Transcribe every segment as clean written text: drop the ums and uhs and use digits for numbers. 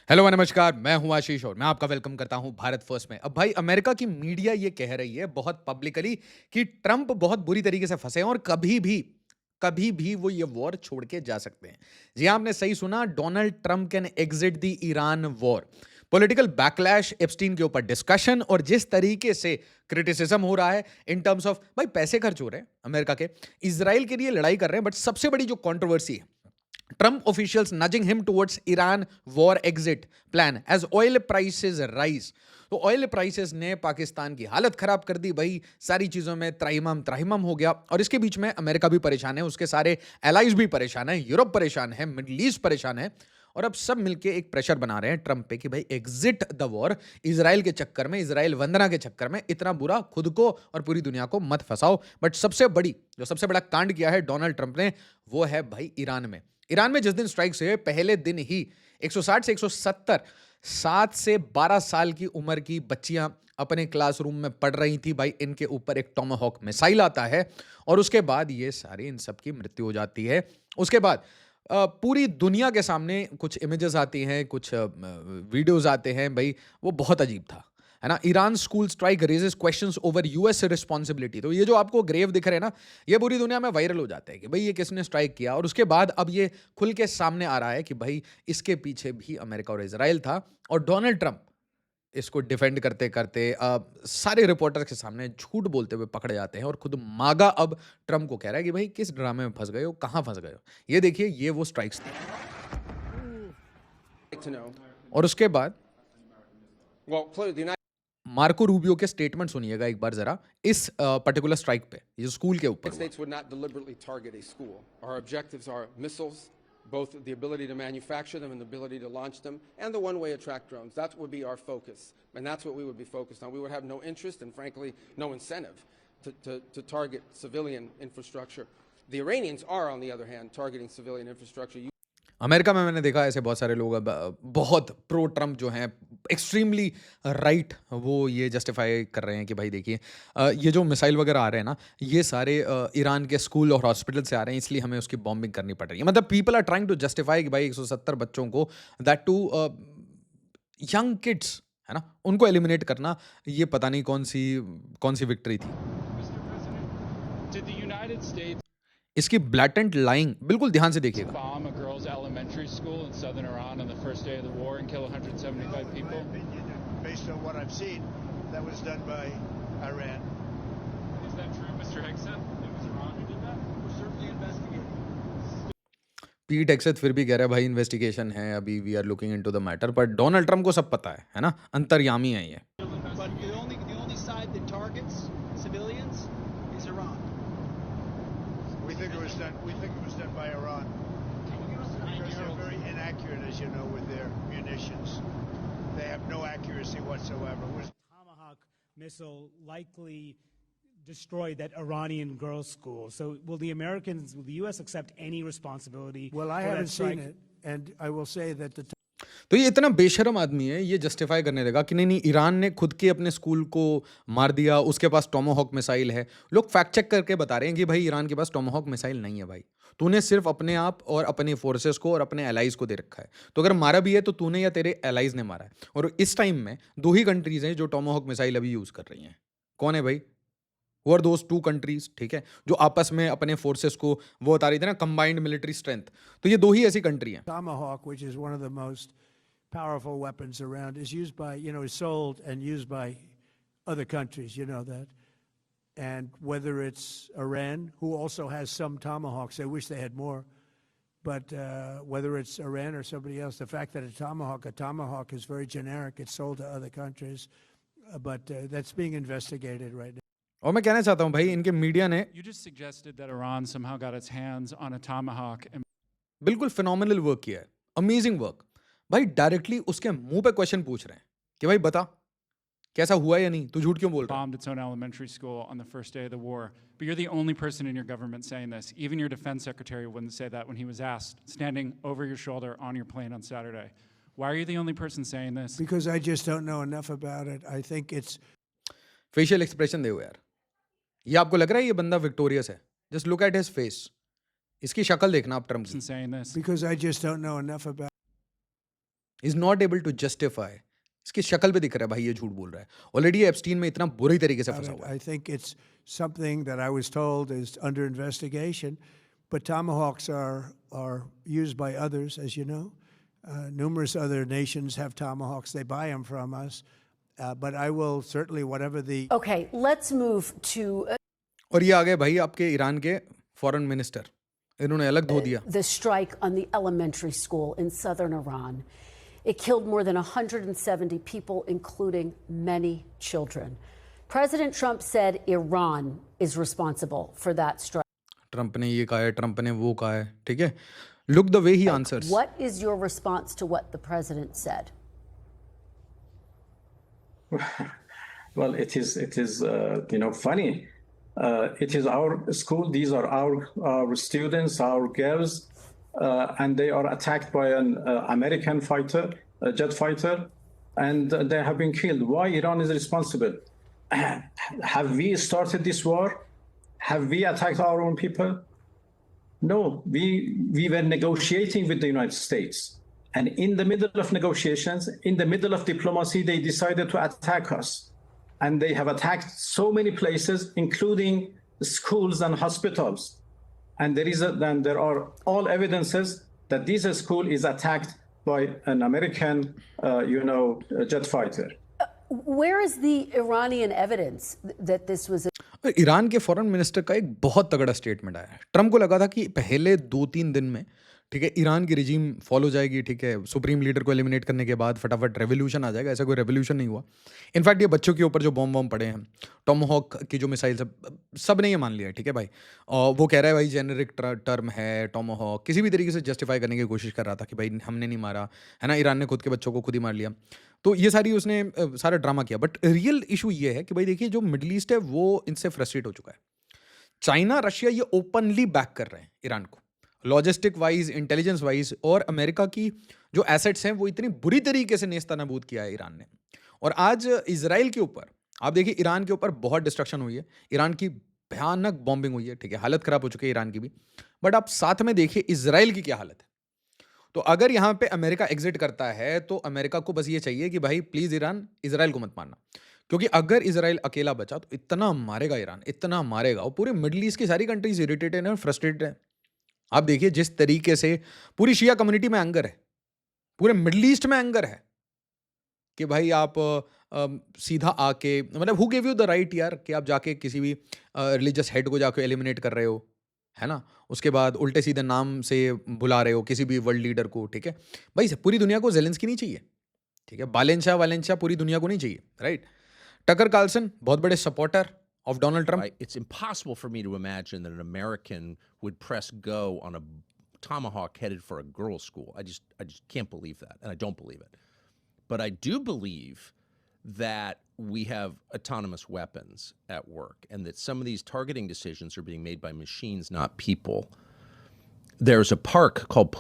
Hello नमस्कार, मैं हूं आशीष और मैं आपका वेलकम करता हूं भारत फर्स्ट में। अब भाई अमेरिका की मीडिया ये कह रही है बहुत पब्लिकली कि ट्रंप बहुत बुरी तरीके से फंसे हैं और कभी भी वो ये वॉर छोड़ के जा सकते हैं। जी हाँ, आपने सही सुना, Donald Trump can exit the Iran war. Political backlash, Epstein के ऊपर डिस्कशन और जिस तरीके से क्रिटिसिज्म हो रहा है इन टर्म्स ऑफ भाई पैसे खर्च हो रहे हैं अमेरिका के, इसराइल के लिए लड़ाई कर रहे हैं। बट सबसे बड़ी जो कंट्रोवर्सी है, Trump officials nudging him towards Iran war exit plan as oil prices rise. तो ऑयल प्राइसेस ने पाकिस्तान की हालत खराब कर दी भाई, सारी चीजों में त्राहिमाम त्राहिमाम हो गया। और इसके बीच में अमेरिका भी परेशान है, उसके सारे एलाइज भी परेशान है, यूरोप परेशान है, मिडल ईस्ट परेशान है। और अब सब मिलके एक प्रेशर बना रहे हैं ट्रंप पे कि भाई एग्जिट द वॉर, इजराइल के चक्कर में, इजराइल वंदना के चक्कर में इतना बुरा खुद को और पूरी दुनिया को मत फंसाओ। बट सबसे बड़ा कांड किया है डोनाल्ड ट्रंप ने, वो है भाई ईरान में। ईरान में जिस दिन स्ट्राइक्स हुए, पहले दिन ही 160 से 170 7 से 12 साल की उम्र की बच्चियां अपने क्लासरूम में पढ़ रही थी भाई, इनके ऊपर एक टॉमाहॉक मिसाइल आता है और उसके बाद ये सारी इन सब की मृत्यु हो जाती है। उसके बाद पूरी दुनिया के सामने कुछ इमेजेस आती हैं, कुछ वीडियोस आते हैं भाई, वो बहुत अजीब था, है ना। Iran school strike raises questions over US responsibility. तो ये जो आपको ग्रेव दिख रहे हैं ना, ये पूरी दुनिया में वायरल हो जाते हैं कि भाई ये किसने स्ट्राइक किया। और उसके बाद अब ये खुल के सामने आ रहा है कि भाई इसके पीछे भी अमेरिका और इसराइल था। और डोनाल्ड ट्रंप इसको डिफेंड करते करते सारे रिपोर्टर्स के सामने झूठ बोलते हुए पकड़े जाते हैं और खुद मागा अब ट्रंप को कह रहा है कि भाई किस ड्रामे में फंस गए हो, कहां फंस गए हो। ये देखिए, ये वो स्ट्राइक्स थी। और उसके बाद मार्को रूबियो के स्टेटमेंट सुनिएगा एक बार जरा, इस पर्टिकुलर स्ट्राइक पे, ये स्कूल के ऊपर हुआ। States would not deliberately target a school. Our objectives are missiles, both the ability to manufacture them and the ability to launch them, and the one-way attract drones. That would be our focus, and that's what we would be focused on. We would have no interest and, frankly, no incentive to target civilian infrastructure. The Iranians are, on the other hand, targeting civilian infrastructure. America में मैंने देखा ऐसे बहुत सारे लोग अब बहुत pro Trump जो हैं, एक्सट्रीमली राइट, वो ये जस्टिफाई कर रहे हैं कि भाई देखिए ये जो मिसाइल वगैरह आ रहे हैं ना, ये सारे ईरान के स्कूल और हॉस्पिटल से आ रहे हैं, इसलिए हमें उसकी बॉम्बिंग करनी पड़ रही है। मतलब people are trying to justify कि भाई 170 बच्चों को, दैट टू यंग किड्स, है ना, उनको एलिमिनेट करना, ये पता नहीं कौन सी विक्ट्री थी। Did the United States इसकी ब्लैटेंट लाइंग बिल्कुल ध्यान से देखिएगा। bomb a girls' elementary school in southern Iran on the first day of the war and kill 175 people? In my opinion, based on what I've seen, that was done by Iran. Is that true, Mr. Hegseth? It was Iran who did that? We're certainly investigating. पीट एक्सेथ फिर भी कह रहा है भाई investigation है, अभी we are looking into the matter. पर डोनाल्ड ट्रंप को सब पता है ना, अंतर्यामी है ये। But the only side that targets civilians is Iran. We think it was done by Iran. Can you give us an Because idea they're of very inaccurate, as you know, with their munitions. They have no accuracy whatsoever. Tomahawk missile likely destroyed that Iranian girls' school. So will the U.S. accept any responsibility? Well, I for that haven't strike? seen it, and I will say that the तो ये इतना बेशरम आदमी है, ये justify करने लगा कि नहीं नहीं, ईरान ने खुद के अपने स्कूल को मार दिया, उसके पास टोमाहॉक मिसाइल है। लोग फैक्ट चेक करके बता रहे हैं कि भाई ईरान के पास टोमाहॉक मिसाइल नहीं है भाई, तूने सिर्फ अपने आप और अपने फोर्सेस को और अपने एलाइज को दे रखा है। तो अगर मारा भी है तो तूने या तेरे एलाइज ने मारा है। और इस टाइम में दो ही कंट्रीज हैं जो टोमाहॉक मिसाइल अभी यूज कर रही हैं। कौन है भाई? वो आर दोस टू कंट्रीज, ठीक है, जो आपस में अपने फोर्सेस को वो बता रही थी ना, कंबाइंड मिलिट्री स्ट्रेंथ। तो ये दो ही ऐसी कंट्री हैं। Tomahawk, which is one of the most powerful weapons around, is used by, is sold and used by other countries, you know that. And whether it's Iran, who also has some Tomahawks, they wish they had more, but whether it's Iran or somebody else, the fact that a Tomahawk is very generic, it's sold to other countries, but that's being investigated right now. और मैं कहना चाहता हूँ भाई, इनके media ने You just suggested that Iran somehow got its hands on a tomahawk and बिल्कुल phenomenal work किया है, अमेजिंग वर्क। भाई डायरेक्टली उसके मुंह पे क्वेश्चन पूछ रहे हैं कि भाई बता कैसा हुआ या नहीं, तू झूठ क्यों बोल रहा है। bombed its own elementary school on the first day of the war. But you're the only person in your government saying this. Even your defense secretary wouldn't say that when he was asked, standing over your shoulder on your plane on Saturday. Why are you the only person saying this? Because I just don't know enough about it. I think it's facial expression देखो यार, ये आपको लग रहा है ये बंदा victorious है? Just look at his face, इसकी शक्ल देखना आप ट्रम्प की। Saying this. because I just don't know enough about is not able to justify, इसकी शक्ल पे दिख रहा है भाई ये झूठ बोल रहा है। ऑलरेडी एप्स्टीन में इतना बुरी तरीके से फंसा हुआ है। I think it's something that I was told is under investigation, but tomahawks are used by others, as you know. Numerous other nations have tomahawks. They buy them from us. But I will certainly, whatever the Okay, let's move to और ये आ गए भाई आपके Iran के foreign minister, इन्होंने अलग धो दिया। the strike on the elementary school in southern Iran. It killed more than 170 people, including many children. President Trump said Iran is responsible for that strike. Trump ने ये कहा है, ट्रंप ने वो कहा है, ठीक है। Look the way he answers. What is your response to what the president said? Well, it is funny. It is our school. These are our students, our girls, and they are attacked by an American fighter, a jet fighter, and they have been killed. Why Iran is responsible? Have we started this war? Have we attacked our own people? No, we were negotiating with the United States. And in the middle of negotiations, in the middle of diplomacy, they decided to attack us. And they have attacked so many places, including schools and hospitals. And there are all evidences that this school is attacked by an American, jet fighter. Where is the Iranian evidence that this was Iran के foreign minister का एक बहुत तगड़ा statement आया है। Trump को लगा था कि पहले 2-3 दिन में, ठीक है, ईरान की रिजीम फॉलो जाएगी, ठीक है, सुप्रीम लीडर को एलिमिनेट करने के बाद फटाफट रेवोल्यूशन आ जाएगा। ऐसा कोई रेवोल्यूशन नहीं हुआ। इनफैक्ट ये बच्चों के ऊपर जो बॉम्ब पड़े हैं, टॉमहॉक की जो मिसाइल, सब ने ये मान लिया है, ठीक है भाई। और वो कह रहा है भाई जेनेरिक टर्म है टॉमहॉक, किसी भी तरीके से जस्टिफाई करने की कोशिश कर रहा था कि भाई हमने नहीं मारा है ना, ईरान ने खुद के बच्चों को खुद ही मार लिया। तो ये सारी उसने सारा ड्रामा किया। बट रियल इशू ये है कि भाई देखिए जो मिडल ईस्ट है वो इनसे फ्रस्ट्रेट हो चुका है। चाइना, रशिया ये ओपनली बैक कर रहे हैं ईरान को, लॉजिस्टिक वाइज, इंटेलिजेंस वाइज, और अमेरिका की जो एसेट्स हैं वो इतनी बुरी तरीके से नेस्तनाबूद किया है ईरान ने। और आज इजराइल के ऊपर आप देखिए, ईरान के ऊपर बहुत डिस्ट्रक्शन हुई है, ईरान की भयानक बॉम्बिंग हुई है, ठीक है, हालत खराब हो चुकी है ईरान की भी। बट आप साथ में देखिए इजराइल की क्या हालत है। तो अगर यहाँ पे अमेरिका एग्जिट करता है तो अमेरिका को बस ये चाहिए कि भाई प्लीज ईरान, इजराइल को मत मारना, क्योंकि अगर इजराइल अकेला बचा तो इतना मारेगा ईरान, इतना मारेगा। और पूरे मिडल ईस्ट की सारी कंट्रीज इरिटेटेड हैं, फ्रस्ट्रेटेड हैं। आप देखिए जिस तरीके से पूरी शिया कम्युनिटी में एंगर है, पूरे मिडल ईस्ट में एंगर है कि भाई आप सीधा आके, मतलब who give you the right यार कि आप जाके किसी भी रिलीजियस हेड को जाके एलिमिनेट कर रहे हो, है ना, उसके बाद उल्टे सीधे नाम से बुला रहे हो किसी भी वर्ल्ड लीडर को, ठीक है भाई। पूरी दुनिया को जेलेंस्की नहीं चाहिए, ठीक है, वालेंसिया पूरी दुनिया को नहीं चाहिए, राइट। टकर कार्लसन बहुत बड़े supporter of Donald Trump. It's impossible for me to imagine that an American would press go on a tomahawk headed for a girls' school. I just can't believe that, and I don't believe it. But I do believe that we have autonomous weapons at work, and that some of these targeting decisions are being made by machines, not people. There's a park called.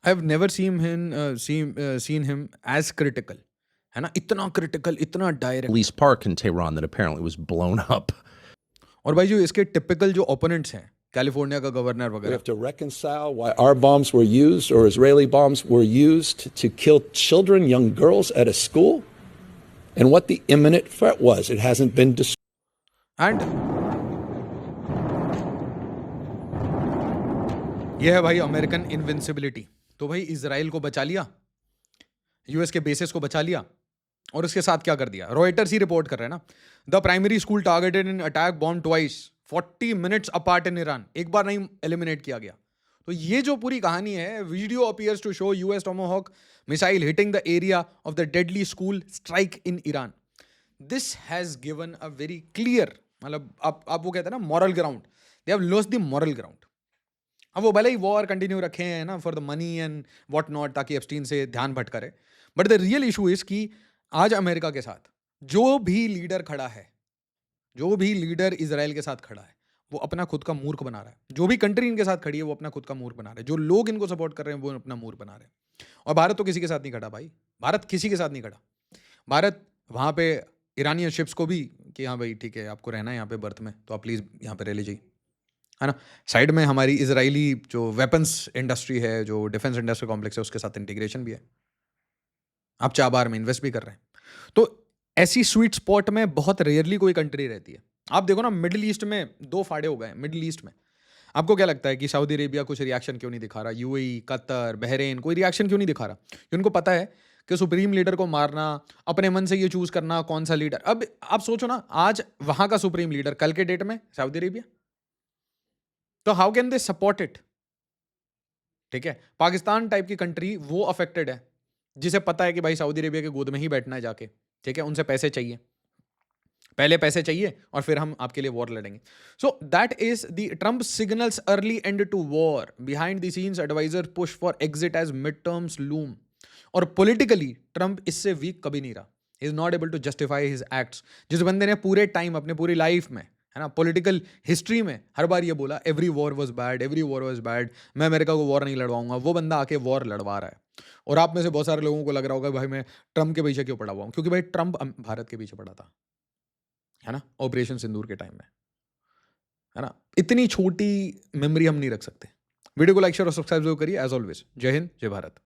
I've never seen him as critical. है ना, इतना critical, इतना direct. Police park in Tehran that apparently was blown up. और भाई जो इसके typical जो opponents हैं, कैलिफोर्निया का गवर्नर We वगैरह, have to reconcile why our bombs were used, or Israeli bombs were used, to kill children, young girls at a school, and what the imminent threat was. It hasn't been and ये है भाई American invincibility. तो भाई Israel को बचा लिया, US के basis को बचा लिया, और उसके साथ क्या कर दिया। रॉयटर्स ही रिपोर्ट कर रहे हैं ना, the primary school targeted in attack bomb twice 40 minutes apart in Iran, एक बार नहीं एलिमिनेट किया गया। तो ये जो पूरी कहानी है, video appears to show US Tomahawk missile hitting the area of the deadly school strike in Iran. This has given a very clear, मतलब आप वो कहते हैं ना moral ground, they have lost the moral ground. अब वो भले ही वॉर कंटिन्यू रखे हैं ना for the money and what not, ताकि एप्स्टीन से ध्यान भटका रहे। But the real issue is कि आज अमेरिका के साथ जो भी लीडर खड़ा है, जो भी लीडर इजराइल के साथ खड़ा है, वो अपना खुद का मूर्ख बना रहा है। जो भी कंट्री इनके साथ खड़ी है वो अपना खुद का मूर्ख बना रहे हैं। जो लोग इनको सपोर्ट कर रहे हैं वो अपना मूर्ख बना रहे हैं। और भारत तो किसी के साथ नहीं खड़ा भाई, भारत किसी के साथ नहीं खड़ा। भारत वहाँ पे ईरानियन शिप्स को भी कि हाँ भाई ठीक है, आपको रहना है यहाँ पे बर्थ में, तो आप प्लीज़ यहाँ पे रह लीजिए, है ना। साइड में हमारी इजरायली जो वेपन्स इंडस्ट्री है, जो डिफेंस इंडस्ट्री कॉम्प्लेक्स है, उसके साथ इंटीग्रेशन भी है। आप चाबार में इन्वेस्ट भी कर रहे हैं। तो ऐसी स्वीट स्पॉट में बहुत रेयरली कोई कंट्री रहती है। आप देखो ना, मिडिल ईस्ट में 2 फाड़े हो गए हैं मिडिल ईस्ट में। आपको क्या लगता है कि सऊदी अरेबिया कुछ रिएक्शन क्यों नहीं दिखा रहा? यूएई, कतर, बहरेन कोई रिएक्शन क्यों नहीं दिखा रहा? कि उनको पता है कि सुप्रीम लीडर को मारना, अपने मन से ये चूज करना कौन सा लीडर। अब आप सोचो ना, आज वहां का सुप्रीम लीडर, कल के डेट में सऊदी अरेबिया, तो how can they support it? ठीक है, पाकिस्तान टाइप की कंट्री वो अफेक्टेड है, जिसे पता है कि भाई सऊदी अरेबिया के गोद में ही बैठना है जाके। ठीक है, उनसे पैसे चाहिए, पहले पैसे चाहिए और फिर हम आपके लिए वॉर लड़ेंगे। So that is the Trump signals early end to war, behind the scenes adviser push for exit as mid terms loom. और पॉलिटिकली ट्रम्प इससे वीक कभी नहीं रहा। He is not able to justify his acts. जिस बंदे ने पूरे time अपने पूरी लाइफ में, है ना, पॉलिटिकल हिस्ट्री में हर बार ये बोला every war was bad, every war was bad, मैं अमेरिका को वॉर नहीं लड़वाऊंगा, वो बंदा आके वॉर लड़वा रहा है। और आप में से बहुत सारे लोगों को लग रहा होगा भाई मैं ट्रम्प के पीछे क्यों पड़ा हुआ हूँ? क्योंकि भाई ट्रम्प भारत के पीछे पड़ा था, है ना, ऑपरेशन सिंदूर के टाइम में, है ना। इतनी छोटी मेमोरी हम नहीं रख सकते। वीडियो को लाइक शेयर और सब्सक्राइब जरूर करिए। एज ऑलवेज, जय हिंद, जय भारत।